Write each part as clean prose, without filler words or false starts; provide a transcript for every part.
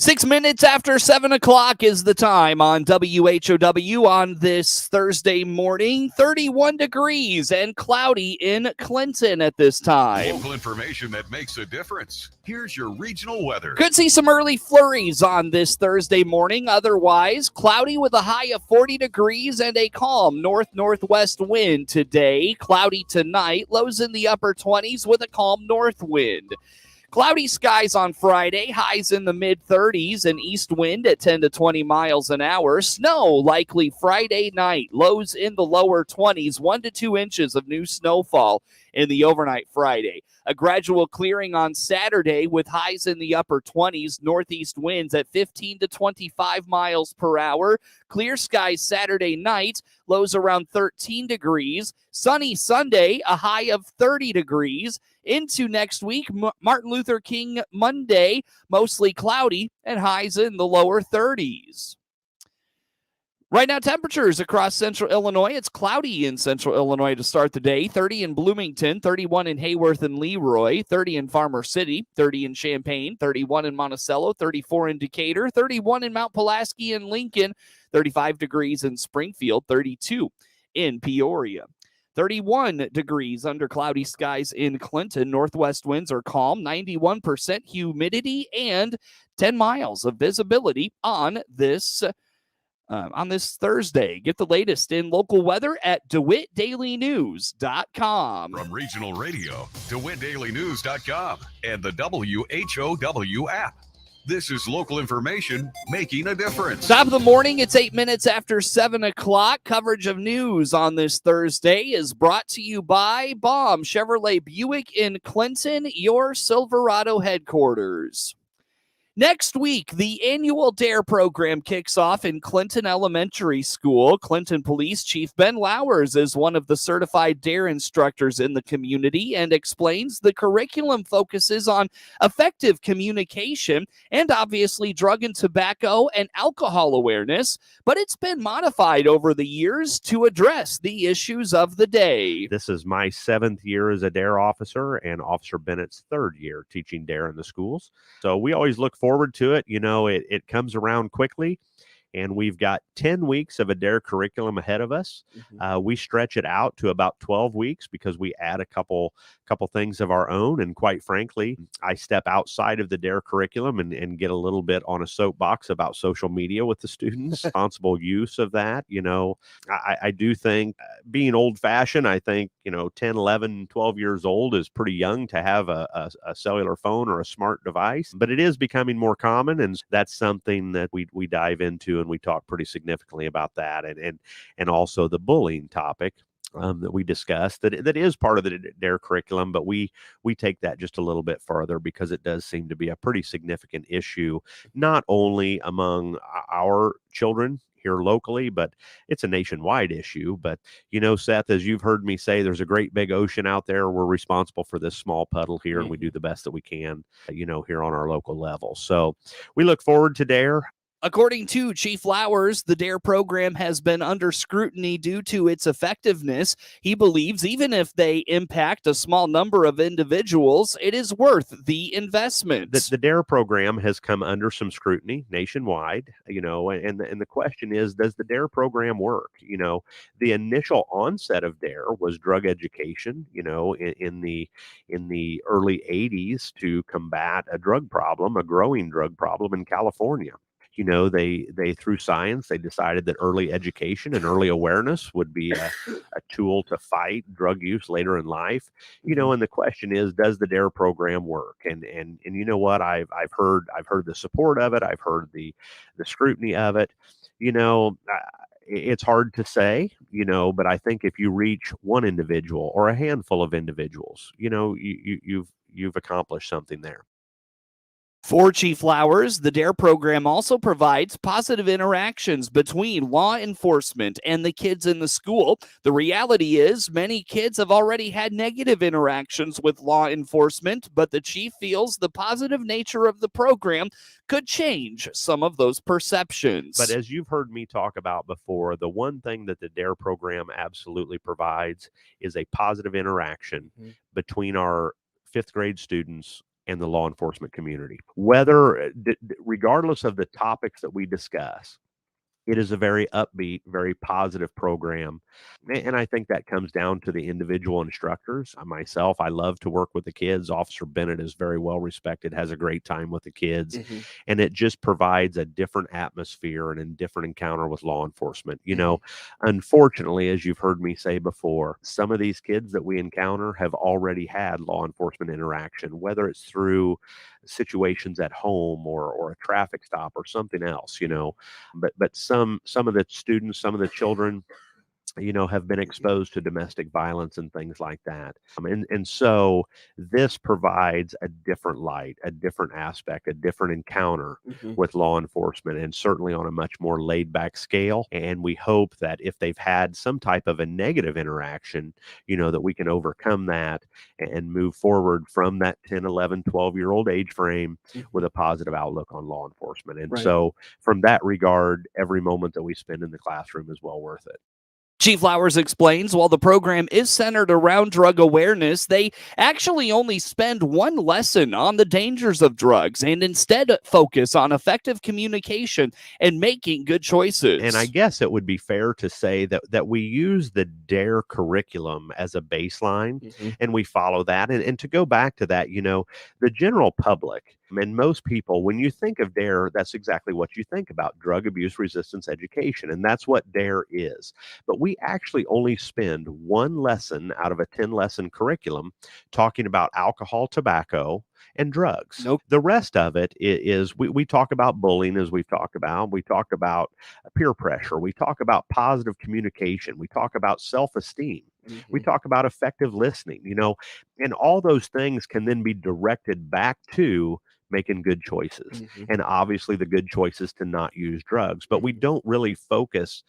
6 minutes after 7 o'clock is the time on WHOW on this Thursday morning. 31 degrees and cloudy in Clinton at this time. Local information that makes a difference. Here's your regional weather. Could see some early flurries on this Thursday morning. Otherwise, cloudy with a high of 40 degrees and a calm north-northwest wind today. Cloudy tonight, lows in the upper 20s with a calm north wind. Cloudy skies on Friday, highs in the mid-30s, and east wind at 10 to 20 miles an hour. Snow likely Friday night, lows in the lower 20s, 1 to 2 inches of new snowfall in the overnight Friday. A gradual clearing on Saturday with highs in the upper 20s, northeast winds at 15 to 25 miles per hour. Clear skies Saturday night, lows around 13 degrees. Sunny Sunday, a high of 30 degrees. Into next week, Martin Luther King Monday, mostly cloudy and highs in the lower 30s. Right now, temperatures across central Illinois. It's cloudy in central Illinois to start the day. 30 in Bloomington, 31 in Hayworth and Leroy, 30 in Farmer City, 30 in Champaign, 31 in Monticello, 34 in Decatur, 31 in Mount Pulaski and Lincoln, 35 degrees in Springfield, 32 in Peoria. 31 degrees under cloudy skies in Clinton. Northwest winds are calm, 91% humidity, and 10 miles of visibility on this Thursday. Get the latest in local weather at DeWittDailyNews.com. From regional radio, DeWittDailyNews.com, and the WHOW app. This is local information making a difference. Top of the morning, it's 8 minutes after 7 o'clock. Coverage of news on this Thursday is brought to you by Baum Chevrolet Buick in Clinton, your Silverado headquarters. Next week, the annual DARE program kicks off in Clinton Elementary School. Clinton Police Chief Ben Lowers is one of the certified DARE instructors in the community and explains the curriculum focuses on effective communication and obviously drug and tobacco and alcohol awareness, but it's been modified over the years to address the issues of the day. This is my 7th year as a DARE officer and Officer Bennett's 3rd year teaching DARE in the schools. So we always look forward to it. You know, it comes around quickly, and we've got 10 weeks of a DARE curriculum ahead of us. We stretch it out to about 12 weeks because we add a couple things of our own. And quite frankly, I step outside of the DARE curriculum and get a little bit on a soapbox about social media with the students, responsible use of that. You know, I do think being old fashioned, I think, 10, 11, 12 years old is pretty young to have a cellular phone or a smart device, but it is becoming more common. And that's something that we dive into, and we talk pretty significantly about that. And also the bullying topic that we discussed, that is part of the DARE curriculum, but we take that just a little bit further because it does seem to be a pretty significant issue, not only among our children here locally, but it's a nationwide issue. But, Seth, as you've heard me say, there's a great big ocean out there. We're responsible for this small puddle here, and we do the best that we can, here on our local level. So we look forward to DARE. According to Chief Lowers, the DARE program has been under scrutiny due to its effectiveness. He believes even if they impact a small number of individuals, it is worth the investment. The DARE program has come under some scrutiny nationwide, and the question is, does the DARE program work? The initial onset of DARE was drug education, in the early 80s to combat a growing drug problem in California. They through science, they decided that early education and early awareness would be a tool to fight drug use later in life. And the question is, does the DARE program work? And you know what? I've heard the support of it. I've heard the scrutiny of it. It's hard to say, but I think if you reach one individual or a handful of individuals, you've accomplished something there. For Chief Lowers, the DARE program also provides positive interactions between law enforcement and the kids in the school. The reality is many kids have already had negative interactions with law enforcement, but the chief feels the positive nature of the program could change some of those perceptions. But as you've heard me talk about before, the one thing that the DARE program absolutely provides is a positive interaction between our 5th grade students and the law enforcement community. Regardless of the topics that we discuss, it is a very upbeat, very positive program. And I think that comes down to the individual instructors. Myself, I love to work with the kids. Officer Bennett is very well respected, has a great time with the kids. And it just provides a different atmosphere and a different encounter with law enforcement. Unfortunately, as you've heard me say before, some of these kids that we encounter have already had law enforcement interaction, whether it's through situations at home or a traffic stop or something else. But some of the students, some of the children, have been exposed to domestic violence and things like that. And so this provides a different light, a different aspect, a different encounter with law enforcement, and certainly on a much more laid back scale. And we hope that if they've had some type of a negative interaction, that we can overcome that and move forward from that 10, 11, 12-year-old age frame with a positive outlook on law enforcement. And so from that regard, every moment that we spend in the classroom is well worth it. Chief Flowers explains while the program is centered around drug awareness, they actually only spend one lesson on the dangers of drugs and instead focus on effective communication and making good choices. And I guess it would be fair to say that we use the DARE curriculum as a baseline and we follow that. And to go back to that, the general public and most people, when you think of DARE, that's exactly what you think about: drug abuse resistance education. And that's what DARE is. But we actually only spend one lesson out of a 10-lesson curriculum talking about alcohol, tobacco, and drugs. The rest of it is we talk about bullying, as we've talked about. We talk about peer pressure. We talk about positive communication. We talk about self-esteem. We talk about effective listening, and all those things can then be directed back to making good choices. And obviously the good choice is to not use drugs, but we don't really focus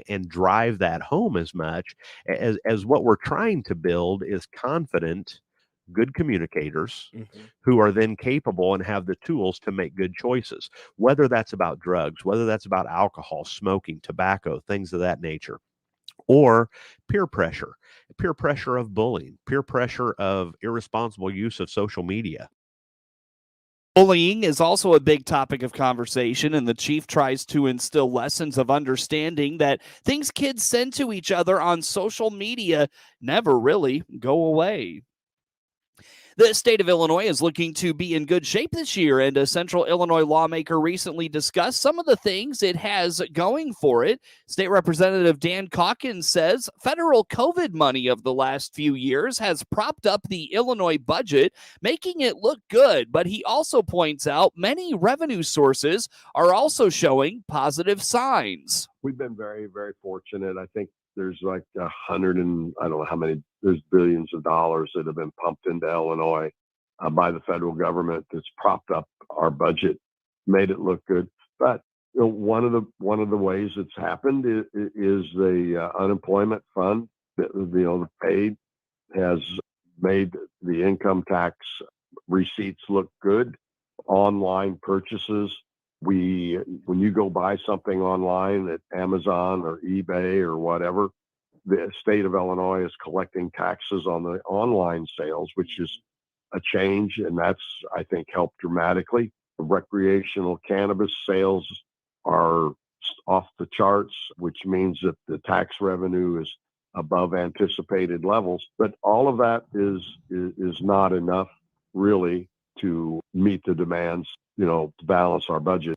and drive that home as much as what we're trying to build is confident, good communicators who are then capable and have the tools to make good choices, whether that's about drugs, whether that's about alcohol, smoking, tobacco, things of that nature, or peer pressure of bullying, peer pressure of irresponsible use of social media. Bullying is also a big topic of conversation, and the chief tries to instill lessons of understanding that things kids send to each other on social media never really go away. The state of Illinois is looking to be in good shape this year, and a central Illinois lawmaker recently discussed some of the things it has going for it. State Representative Dan Caulkins says federal COVID money of the last few years has propped up the Illinois budget, making it look good, but he also points out many revenue sources are also showing positive signs. We've been very, very fortunate. I think there's like 100 and I don't know how many, there's billions of dollars that have been pumped into Illinois by the federal government that's propped up our budget, made it look good. But one of the ways it's happened is the unemployment fund. The paid has made the income tax receipts look good. Online purchases. When you go buy something online at Amazon or eBay or whatever, the state of Illinois is collecting taxes on the online sales, which is a change, and that's, I think, helped dramatically. Recreational cannabis sales are off the charts, which means that the tax revenue is above anticipated levels. But all of that is not enough, really, to meet the demands, to balance our budget.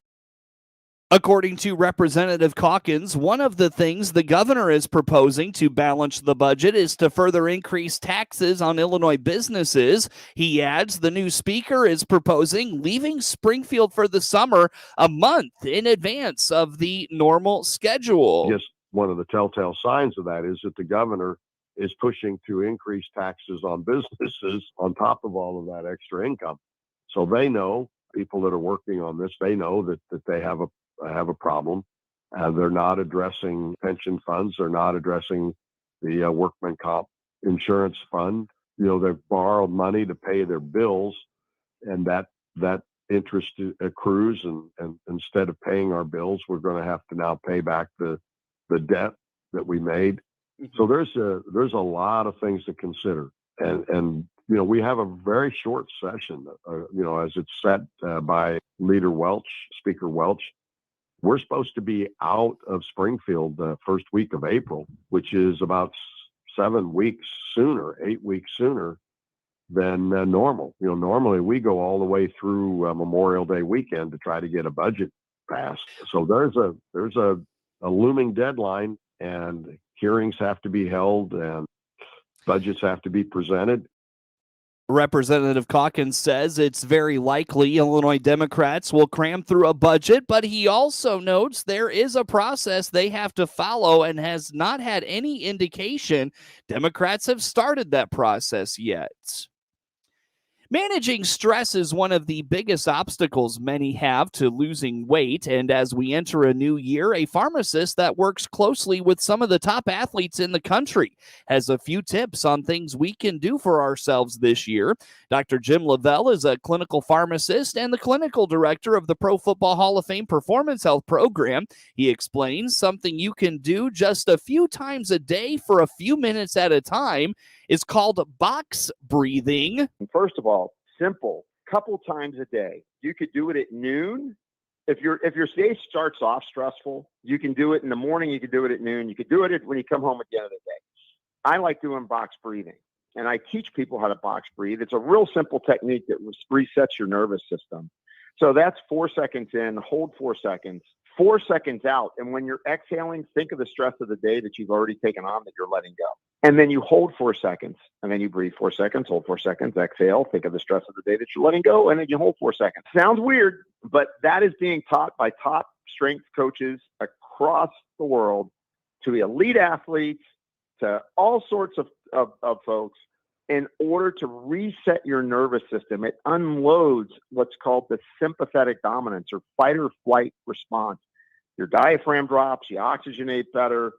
According to Representative Caulkins, one of the things the governor is proposing to balance the budget is to further increase taxes on Illinois businesses. He adds the new speaker is proposing leaving Springfield for the summer a month in advance of the normal schedule. Yes, one of the telltale signs of that is that the governor is pushing to increase taxes on businesses on top of all of that extra income. So they know, people that are working on this, they know that they have a problem. They're not addressing pension funds. They're not addressing the workman comp insurance fund. They've borrowed money to pay their bills, and that interest accrues. And instead of paying our bills, we're going to have to now pay back the debt that we made. So there's a lot of things to consider, and we have a very short session, as it's set by Speaker Welch. We're supposed to be out of Springfield the first week of April, which is about 8 weeks sooner than normal. Normally we go all the way through Memorial Day weekend to try to get a budget passed. So there's a looming deadline, and hearings have to be held and budgets have to be presented. Representative Caulkins says it's very likely Illinois Democrats will cram through a budget, but he also notes there is a process they have to follow and has not had any indication Democrats have started that process yet. Managing stress is one of the biggest obstacles many have to losing weight, and as we enter a new year, a pharmacist that works closely with some of the top athletes in the country has a few tips on things we can do for ourselves this year. Dr. Jim Lavelle is a clinical pharmacist and the clinical director of the Pro Football Hall of Fame Performance Health Program. He explains something you can do just a few times a day for a few minutes at a time is called box breathing. First of all, simple, couple times a day. You could do it at noon. If your day starts off stressful, you can do it in the morning. You could do it at noon. You could do it when you come home at the end of the day. I like doing box breathing, and I teach people how to box breathe. It's a real simple technique that resets your nervous system. So that's 4 seconds in, hold 4 seconds, 4 seconds out. And when you're exhaling, think of the stress of the day that you've already taken on that you're letting go. And then you hold 4 seconds, and then you breathe 4 seconds, hold 4 seconds, exhale, think of the stress of the day that you're letting go, and then you hold 4 seconds. Sounds weird, but that is being taught by top strength coaches across the world to elite athletes, to all sorts of folks, in order to reset your nervous system. It unloads what's called the sympathetic dominance or fight or flight response. Your diaphragm drops, you oxygenate better,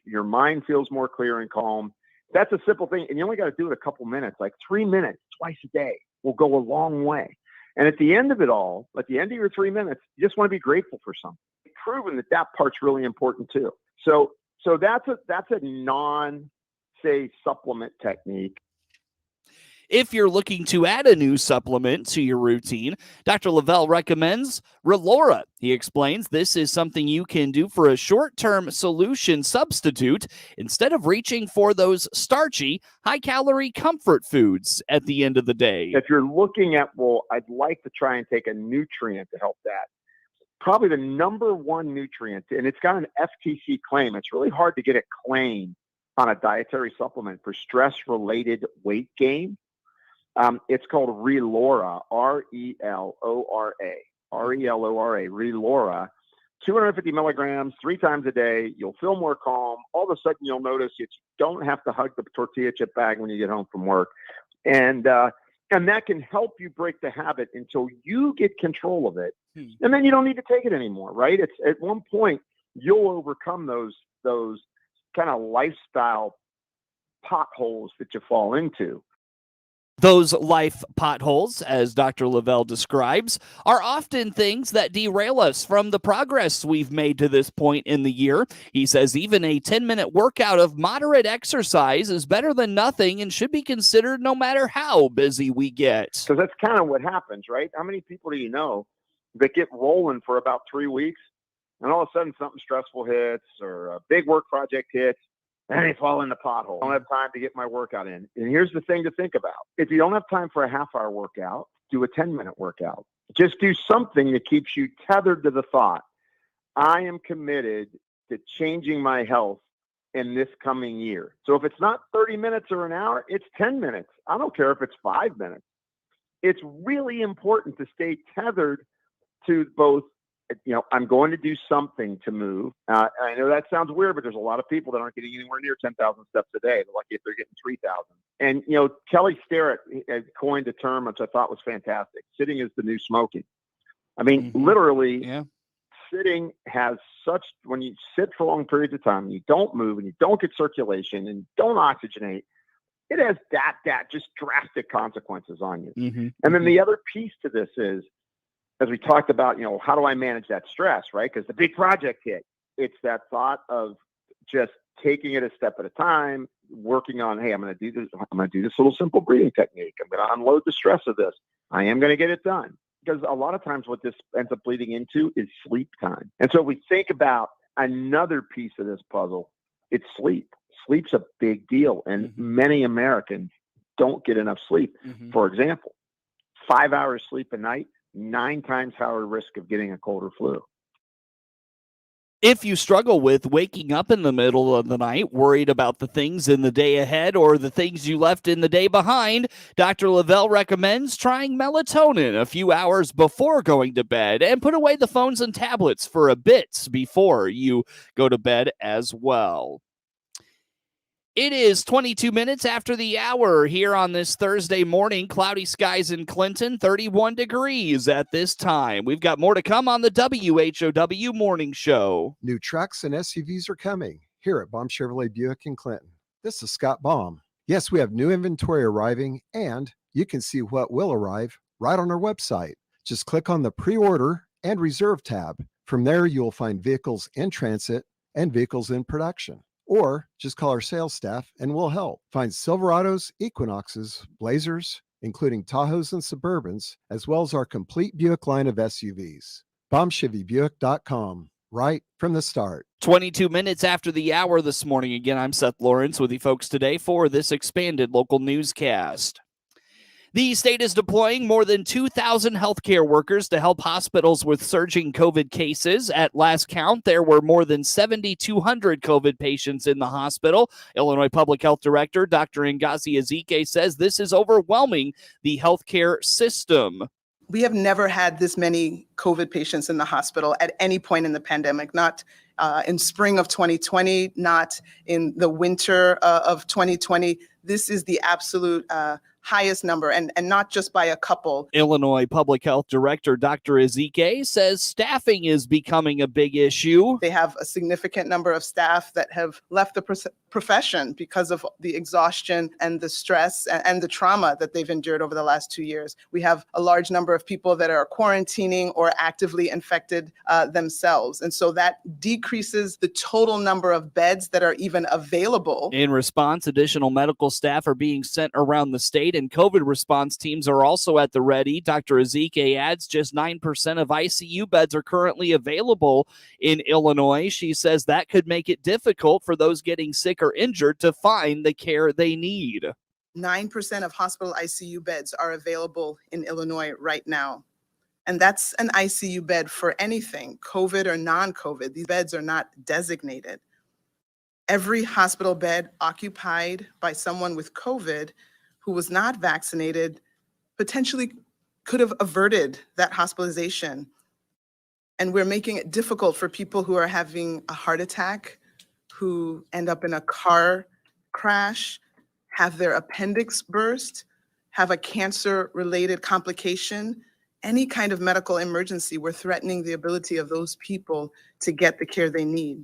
your mind feels more clear and calm. That's a simple thing. And you only got to do it a couple minutes, like 3 minutes twice a day will go a long way. And at the end of it all, at the end of your 3 minutes, you just want to be grateful for something. It's proven that part's really important too. So that's a non-say supplement technique. If you're looking to add a new supplement to your routine, Dr. Lavelle recommends Relora. He explains this is something you can do for a short-term solution substitute instead of reaching for those starchy, high-calorie comfort foods at the end of the day. If you're looking at, I'd like to try and take a nutrient to help that. Probably the number one nutrient, and it's got an FTC claim. It's really hard to get a claim on a dietary supplement for stress-related weight gain. It's called Relora, Relora, Relora, 250 milligrams, 3 times a day. You'll feel more calm. All of a sudden, you'll notice you don't have to hug the tortilla chip bag when you get home from work. And that can help you break the habit until you get control of it. And then you don't need to take it anymore, right? It's at one point, you'll overcome those kind of lifestyle potholes that you fall into. Those life potholes, as Dr. Lavelle describes, are often things that derail us from the progress we've made to this point in the year. He says even a 10-minute workout of moderate exercise is better than nothing and should be considered no matter how busy we get. Because that's kind of what happens, right? How many people do you know that get rolling for about 3 weeks, and all of a sudden something stressful hits or a big work project hits, and they fall in the pothole. I don't have time to get my workout in. And here's the thing to think about. If you don't have time for a half-hour workout, do a 10-minute workout. Just do something that keeps you tethered to the thought, I am committed to changing my health in this coming year. So if it's not 30 minutes or an hour, it's 10 minutes. I don't care if it's 5 minutes. It's really important to stay tethered to both, I'm going to do something to move. I know that sounds weird, but there's a lot of people that aren't getting anywhere near 10,000 steps a day. They're lucky if they're getting 3,000. And, Kelly Starrett coined a term, which I thought was fantastic. Sitting is the new smoking. I mean, literally, sitting has when you sit for long periods of time, and you don't move and you don't get circulation and don't oxygenate, it has that just drastic consequences on you. And then the other piece to this is, as we talked about, how do I manage that stress, right? Because the big project hit. It's that thought of just taking it a step at a time, working on, hey, I'm going to do this. I'm going to do this little simple breathing technique. I'm going to unload the stress of this. I am going to get it done. Because a lot of times what this ends up bleeding into is sleep time. And so we think about another piece of this puzzle, it's sleep. Sleep's a big deal. And many Americans don't get enough sleep. For example, 5 hours sleep a night, 9 times higher risk of getting a cold or flu. If you struggle with waking up in the middle of the night, worried about the things in the day ahead or the things you left in the day behind, Dr. Lavelle recommends trying melatonin a few hours before going to bed, and put away the phones and tablets for a bit before you go to bed as well. It is 22 minutes after the hour here on this Thursday morning. Cloudy skies in Clinton, 31 degrees at this time. We've got more to come on the WHOW Morning Show. New trucks and SUVs are coming here at Baum Chevrolet Buick in Clinton. This is Scott Baum. Yes, we have new inventory arriving, and you can see what will arrive right on our website. Just click on the pre-order and reserve tab. From there, you will find vehicles in transit and vehicles in production. Or just call our sales staff and we'll help. Find Silverados, Equinoxes, Blazers, including Tahoes and Suburbans, as well as our complete Buick line of SUVs. BaumChevyBuick.com, right from the start. 22 minutes after the hour this morning. Again, I'm Seth Lawrence with you folks today for this expanded local newscast. The state is deploying more than 2,000 healthcare workers to help hospitals with surging COVID cases. At last count, there were more than 7,200 COVID patients in the hospital. Illinois Public Health Director Dr. Ngozi Ezike says this is overwhelming the healthcare system. We have never had this many COVID patients in the hospital at any point in the pandemic, not in spring of 2020, not in the winter of 2020. This is the absolute highest number, and not just by a couple. Illinois Public Health Director Dr. Ezike says staffing is becoming a big issue. They have a significant number of staff that have left the profession because of the exhaustion and the stress and the trauma that they've endured over the last 2 years. We have a large number of people that are quarantining or actively infected themselves. And so that decreases the total number of beds that are even available. In response, additional medical staff are being sent around the state, and COVID response teams are also at the ready. Dr. Ezike adds just 9% of ICU beds are currently available in Illinois. She says that could make it difficult for those getting sick or injured to find the care they need. 9% of hospital ICU beds are available in Illinois right now. And that's an ICU bed for anything, COVID or non-COVID. These beds are not designated. Every hospital bed occupied by someone with COVID who was not vaccinated potentially could have averted that hospitalization. And we're making it difficult for people who are having a heart attack, who end up in a car crash, have their appendix burst, have a cancer-related complication, any kind of medical emergency. We're threatening the ability of those people to get the care they need.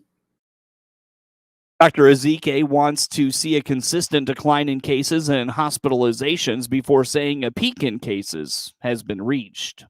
Dr. Ezike wants to see a consistent decline in cases and hospitalizations before saying a peak in cases has been reached.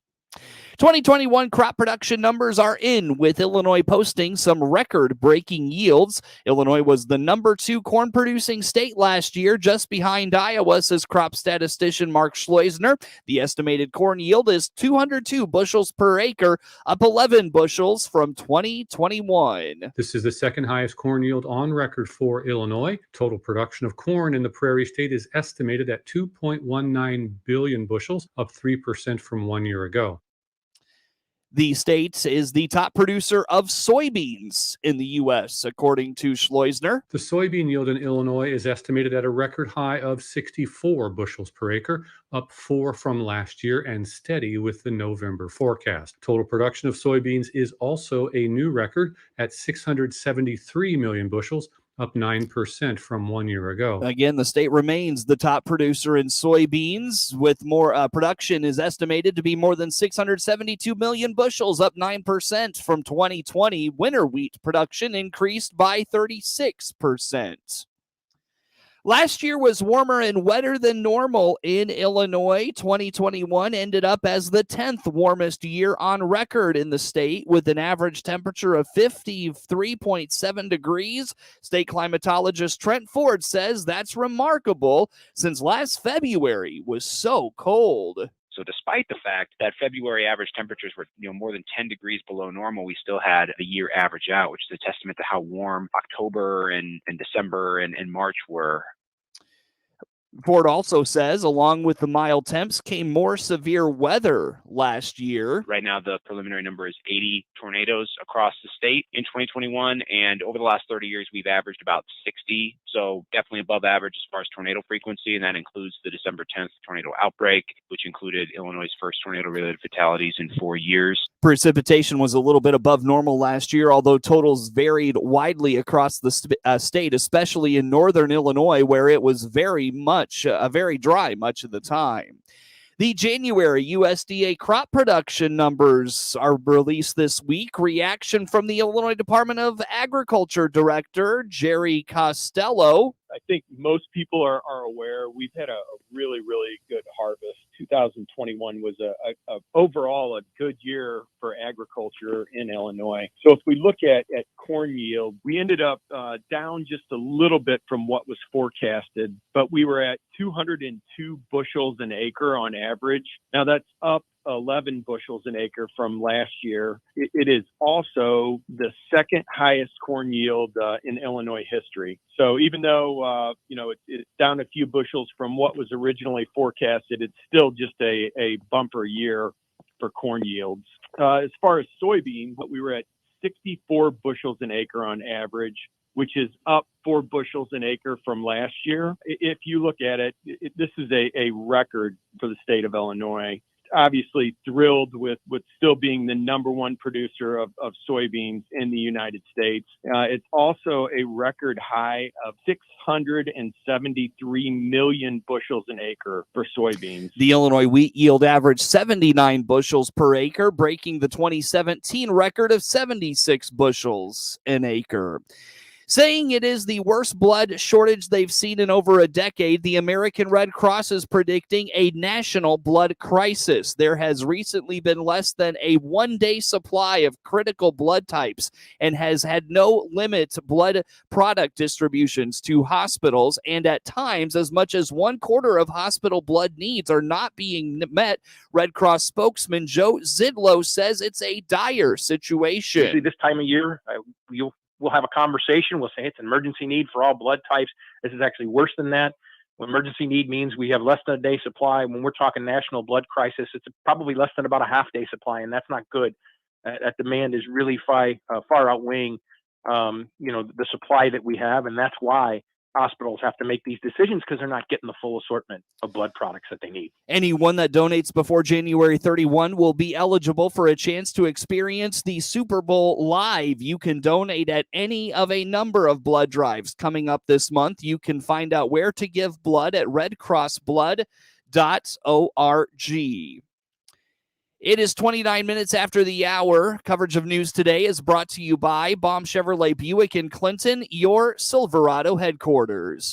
2021 crop production numbers are in, with Illinois posting some record-breaking yields. Illinois was the number 2 corn-producing state last year, just behind Iowa, says crop statistician Mark Schleusner. The estimated corn yield is 202 bushels per acre, up 11 bushels from 2021. This is the second highest corn yield on record for Illinois. Total production of corn in the Prairie State is estimated at 2.19 billion bushels, up 3% from 1 year ago. The state is the top producer of soybeans in the U.S., according to Schleusner. The soybean yield in Illinois is estimated at a record high of 64 bushels per acre, up 4 from last year and steady with the November forecast. Total production of soybeans is also a new record at 673 million bushels, up 9% from 1 year ago. Again, the state remains the top producer in soybeans, with more production is estimated to be more than 672 million bushels, up 9% from 2020. Winter wheat production increased by 36%. Last year was warmer and wetter than normal in Illinois. 2021 ended up as the 10th warmest year on record in the state, with an average temperature of 53.7 degrees. State climatologist Trent Ford says that's remarkable since last February was so cold. So despite the fact that February average temperatures were more than 10 degrees below normal, we still had a year average out, which is a testament to how warm October and December and March were. Ford also says, along with the mild temps, came more severe weather last year. Right now, the preliminary number is 80 tornadoes across the state in 2021. And over the last 30 years, we've averaged about 60. So definitely above average as far as tornado frequency. And that includes the December 10th tornado outbreak, which included Illinois' first tornado-related fatalities in 4 years. Precipitation was a little bit above normal last year, although totals varied widely across the state, especially in northern Illinois, where it was very dry much of the time. The January USDA crop production numbers are released this week. Reaction from the Illinois Department of Agriculture Director Jerry Costello. I think most people are aware we've had a really, really good harvest. 2021 was a overall a good year for agriculture in Illinois. So if we look at corn yield, we ended up down just a little bit from what was forecasted, but we were at 202 bushels an acre on average. Now that's up 11 bushels an acre from last year. It is also the second highest corn yield in Illinois history. So even though it's down a few bushels from what was originally forecasted, it's still just a bumper year for corn yields. As far as soybeans, we were at 64 bushels an acre on average, which is up 4 bushels an acre from last year. If you look at it, this is a record for the state of Illinois. Obviously thrilled with still being the number one producer of soybeans in the United States. It's also a record high of 673 million bushels an acre for soybeans. The Illinois wheat yield averaged 79 bushels per acre, breaking the 2017 record of 76 bushels an acre. Saying it is the worst blood shortage they've seen in over a decade, the American Red Cross is predicting a national blood crisis. There has recently been less than a one-day supply of critical blood types and has had no limit blood product distributions to hospitals, and at times as much as 1/4 of hospital blood needs are not being met. Red Cross spokesman Joe Zidlow says it's a dire situation. Usually this time of year, we'll have a conversation. We'll say it's an emergency need for all blood types. This is actually worse than that. When emergency need means we have less than a day supply. When we're talking national blood crisis, it's probably less than about a half-day supply, and that's not good. That demand is really far outweighing, the supply that we have, and that's why hospitals have to make these decisions, because they're not getting the full assortment of blood products that they need. Anyone that donates before January 31 will be eligible for a chance to experience the Super Bowl live. You can donate at any of a number of blood drives coming up this month. You can find out where to give blood at redcrossblood.org. It is 29 minutes after the hour. Coverage of news today is brought to you by Baum Chevrolet Buick in Clinton, your Silverado headquarters.